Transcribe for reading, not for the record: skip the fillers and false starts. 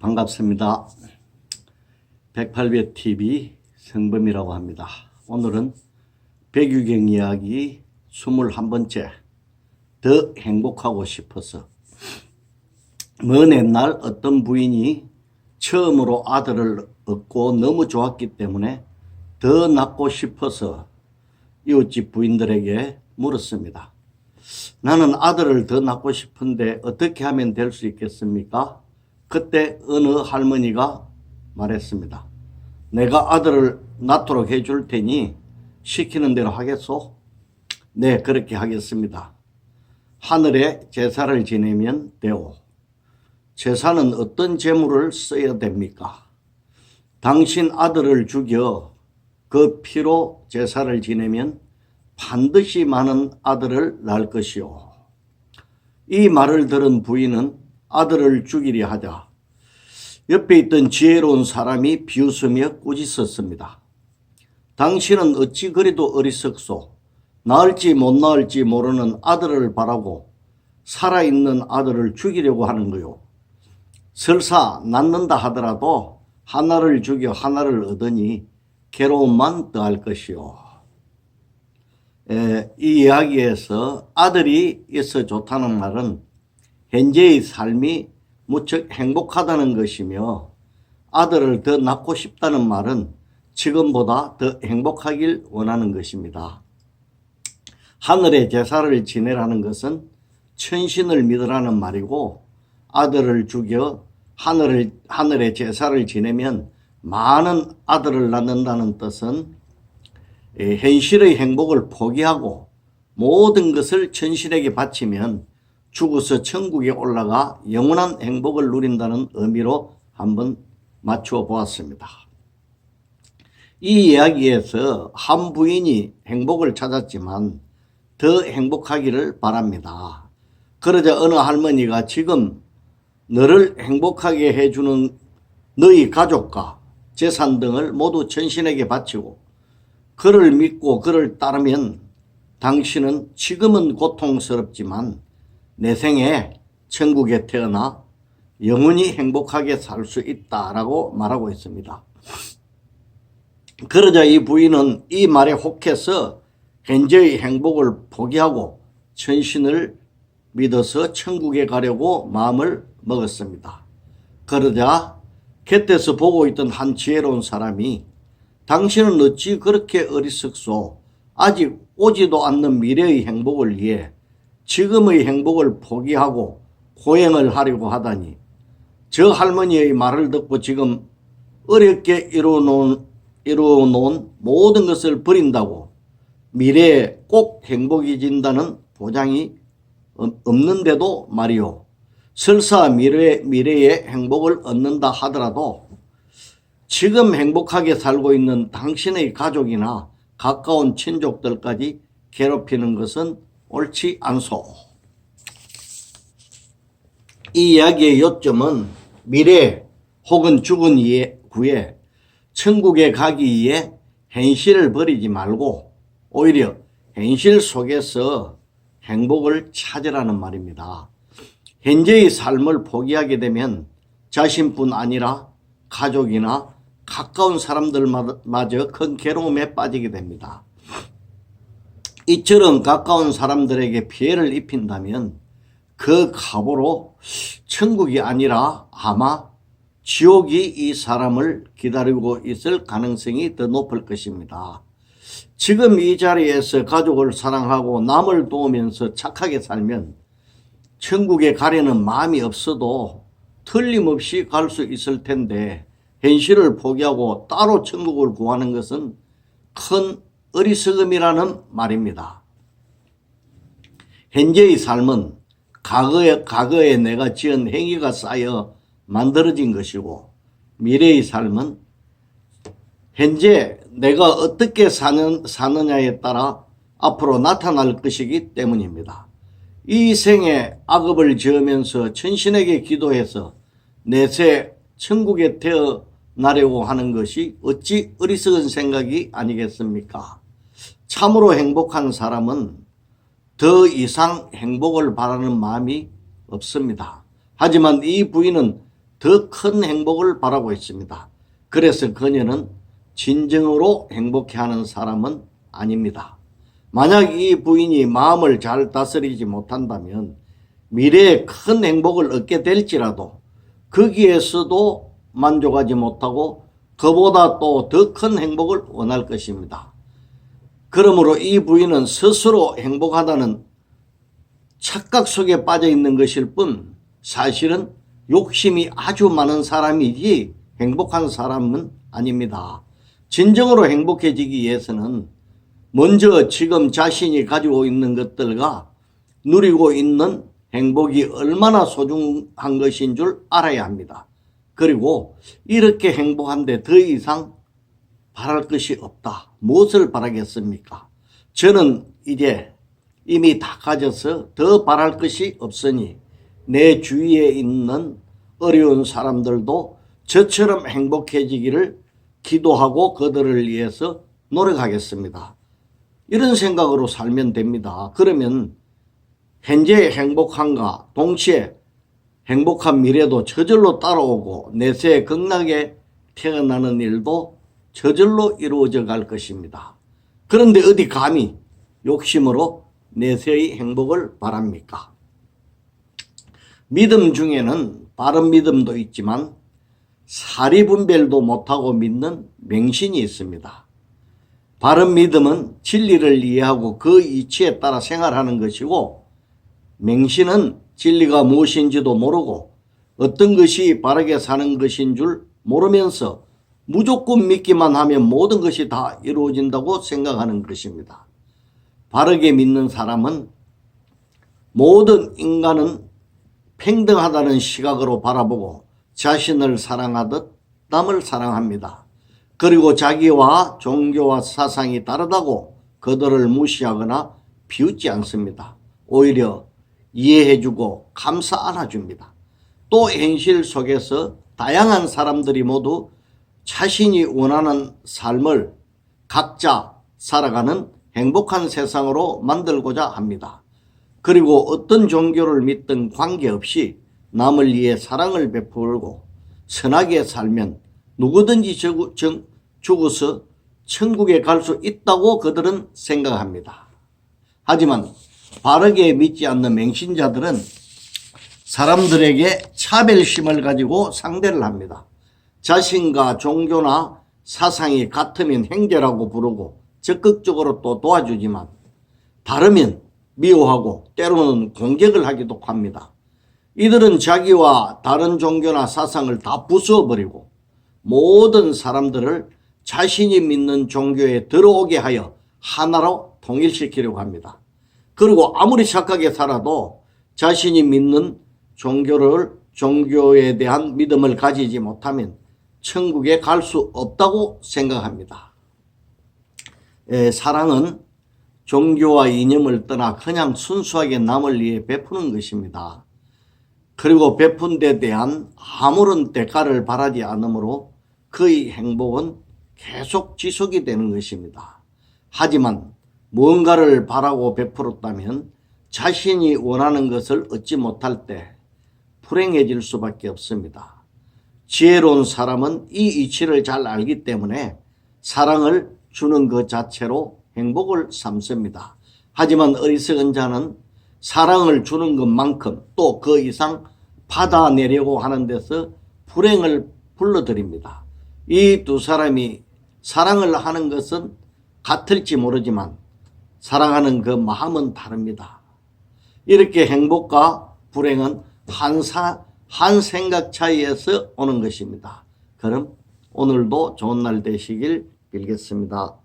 반갑습니다. 108배 TV 성범이라고 합니다. 오늘은 백유경 이야기 21번째 더 행복하고 싶어서. 먼 옛날 어떤 부인이 처음으로 아들을 얻고 너무 좋았기 때문에 더 낳고 싶어서 이웃집 부인들에게 물었습니다. 나는 아들을 더 낳고 싶은데 어떻게 하면 될 수 있겠습니까? 그때 어느 할머니가 말했습니다. 내가 아들을 낳도록 해줄 테니 시키는 대로 하겠소? 네, 그렇게 하겠습니다. 하늘에 제사를 지내면 되오. 제사는 어떤 제물을 써야 됩니까? 당신 아들을 죽여 그 피로 제사를 지내면 반드시 많은 아들을 낳을 것이오. 이 말을 들은 부인은 아들을 죽이려 하자 옆에 있던 지혜로운 사람이 비웃으며 꾸짖었습니다. 당신은 어찌 그리도 어리석소. 낳을지 못 낳을지 모르는 아들을 바라고 살아있는 아들을 죽이려고 하는 거요. 설사 낳는다 하더라도 하나를 죽여 하나를 얻으니 괴로움만 더할 것이요. 이 이야기에서 아들이 있어 좋다는 말은 현재의 삶이 무척 행복하다는 것이며, 아들을 더 낳고 싶다는 말은 지금보다 더 행복하길 원하는 것입니다. 하늘의 제사를 지내라는 것은 천신을 믿으라는 말이고, 아들을 죽여 하늘의 제사를 지내면 많은 아들을 낳는다는 뜻은 현실의 행복을 포기하고 모든 것을 천신에게 바치면 죽어서 천국에 올라가 영원한 행복을 누린다는 의미로 한번 맞추어 보았습니다. 이 이야기에서 한 부인이 행복을 찾았지만 더 행복하기를 바랍니다. 그러자 어느 할머니가 지금 너를 행복하게 해주는 너희 가족과 재산 등을 모두 천신에게 바치고 그를 믿고 그를 따르면 당신은 지금은 고통스럽지만 내 생에 천국에 태어나 영원히 행복하게 살 수 있다라고 말하고 있습니다. 그러자 이 부인은 이 말에 혹해서 현재의 행복을 포기하고 천신을 믿어서 천국에 가려고 마음을 먹었습니다. 그러자 곁에서 보고 있던 한 지혜로운 사람이 당신은 어찌 그렇게 어리석소? 아직 오지도 않는 미래의 행복을 위해 지금의 행복을 포기하고 고행을 하려고 하다니, 저 할머니의 말을 듣고 지금 어렵게 이루어놓은 모든 것을 버린다고 미래에 꼭 행복해진다는 보장이 없는데도 말이오. 설사 미래에 행복을 얻는다 하더라도 지금 행복하게 살고 있는 당신의 가족이나 가까운 친족들까지 괴롭히는 것은 옳지 않소. 이 이야기의 요점은 미래 혹은 죽은 후에 천국에 가기 위해 현실을 버리지 말고 오히려 현실 속에서 행복을 찾으라는 말입니다. 현재의 삶을 포기하게 되면 자신뿐 아니라 가족이나 가까운 사람들마저 큰 괴로움에 빠지게 됩니다. 이처럼 가까운 사람들에게 피해를 입힌다면 그 값으로 천국이 아니라 아마 지옥이 이 사람을 기다리고 있을 가능성이 더 높을 것입니다. 지금 이 자리에서 가족을 사랑하고 남을 도우면서 착하게 살면 천국에 가려는 마음이 없어도 틀림없이 갈 수 있을 텐데, 현실을 포기하고 따로 천국을 구하는 것은 큰 어리석음이라는 말입니다. 현재의 삶은 과거에 내가 지은 행위가 쌓여 만들어진 것이고, 미래의 삶은 현재 내가 어떻게 사느냐에 따라 앞으로 나타날 것이기 때문입니다. 이 생에 악업을 지으면서 천신에게 기도해서 내세 천국에 태어나려고 하는 것이 어찌 어리석은 생각이 아니겠습니까? 참으로 행복한 사람은 더 이상 행복을 바라는 마음이 없습니다. 하지만 이 부인은 더 큰 행복을 바라고 있습니다. 그래서 그녀는 진정으로 행복해하는 사람은 아닙니다. 만약 이 부인이 마음을 잘 다스리지 못한다면 미래에 큰 행복을 얻게 될지라도 거기에서도 만족하지 못하고 그보다 또 더 큰 행복을 원할 것입니다. 그러므로 이 부인은 스스로 행복하다는 착각 속에 빠져 있는 것일 뿐 사실은 욕심이 아주 많은 사람이지 행복한 사람은 아닙니다. 진정으로 행복해지기 위해서는 먼저 지금 자신이 가지고 있는 것들과 누리고 있는 행복이 얼마나 소중한 것인 줄 알아야 합니다. 그리고 이렇게 행복한데 더 이상 바랄 것이 없다. 무엇을 바라겠습니까? 저는 이제 이미 다 가져서 더 바랄 것이 없으니 내 주위에 있는 어려운 사람들도 저처럼 행복해지기를 기도하고 그들을 위해서 노력하겠습니다. 이런 생각으로 살면 됩니다. 그러면 현재 행복함과 동시에 행복한 미래도 저절로 따라오고 내세에 극락에 태어나는 일도 저절로 이루어져 갈 것입니다. 그런데 어디 감히 욕심으로 내세의 행복을 바랍니까? 믿음 중에는 바른 믿음도 있지만 사리 분별도 못하고 믿는 맹신이 있습니다. 바른 믿음은 진리를 이해하고 그 이치에 따라 생활하는 것이고 맹신은 진리가 무엇인지도 모르고 어떤 것이 바르게 사는 것인 줄 모르면서 무조건 믿기만 하면 모든 것이 다 이루어진다고 생각하는 것입니다. 바르게 믿는 사람은 모든 인간은 평등하다는 시각으로 바라보고 자신을 사랑하듯 남을 사랑합니다. 그리고 자기와 종교와 사상이 다르다고 그들을 무시하거나 비웃지 않습니다. 오히려 이해해주고 감싸 안아줍니다. 또 현실 속에서 다양한 사람들이 모두 자신이 원하는 삶을 각자 살아가는 행복한 세상으로 만들고자 합니다. 그리고 어떤 종교를 믿든 관계없이 남을 위해 사랑을 베풀고 선하게 살면 누구든지 죽어서 천국에 갈 수 있다고 그들은 생각합니다. 하지만 바르게 믿지 않는 맹신자들은 사람들에게 차별심을 가지고 상대를 합니다. 자신과 종교나 사상이 같으면 행제라고 부르고 적극적으로 또 도와주지만 다르면 미워하고 때로는 공격을 하기도 합니다. 이들은 자기와 다른 종교나 사상을 다 부숴버리고 모든 사람들을 자신이 믿는 종교에 들어오게 하여 하나로 통일시키려고 합니다. 그리고 아무리 착하게 살아도 자신이 믿는 종교에 대한 믿음을 가지지 못하면 천국에 갈 수 없다고 생각합니다. 사랑은 종교와 이념을 떠나 그냥 순수하게 남을 위해 베푸는 것입니다. 그리고 베푼 데 대한 아무런 대가를 바라지 않으므로 그의 행복은 계속 지속이 되는 것입니다. 하지만 무언가를 바라고 베풀었다면 자신이 원하는 것을 얻지 못할 때 불행해질 수밖에 없습니다. 지혜로운 사람은 이 이치를 잘 알기 때문에 사랑을 주는 것 자체로 행복을 삼습니다. 하지만 어리석은 자는 사랑을 주는 것만큼 또 그 이상 받아내려고 하는 데서 불행을 불러들입니다. 이 두 사람이 사랑을 하는 것은 같을지 모르지만 사랑하는 그 마음은 다릅니다. 이렇게 행복과 불행은 한 생각 차이에서 오는 것입니다. 그럼 오늘도 좋은 날 되시길 빌겠습니다.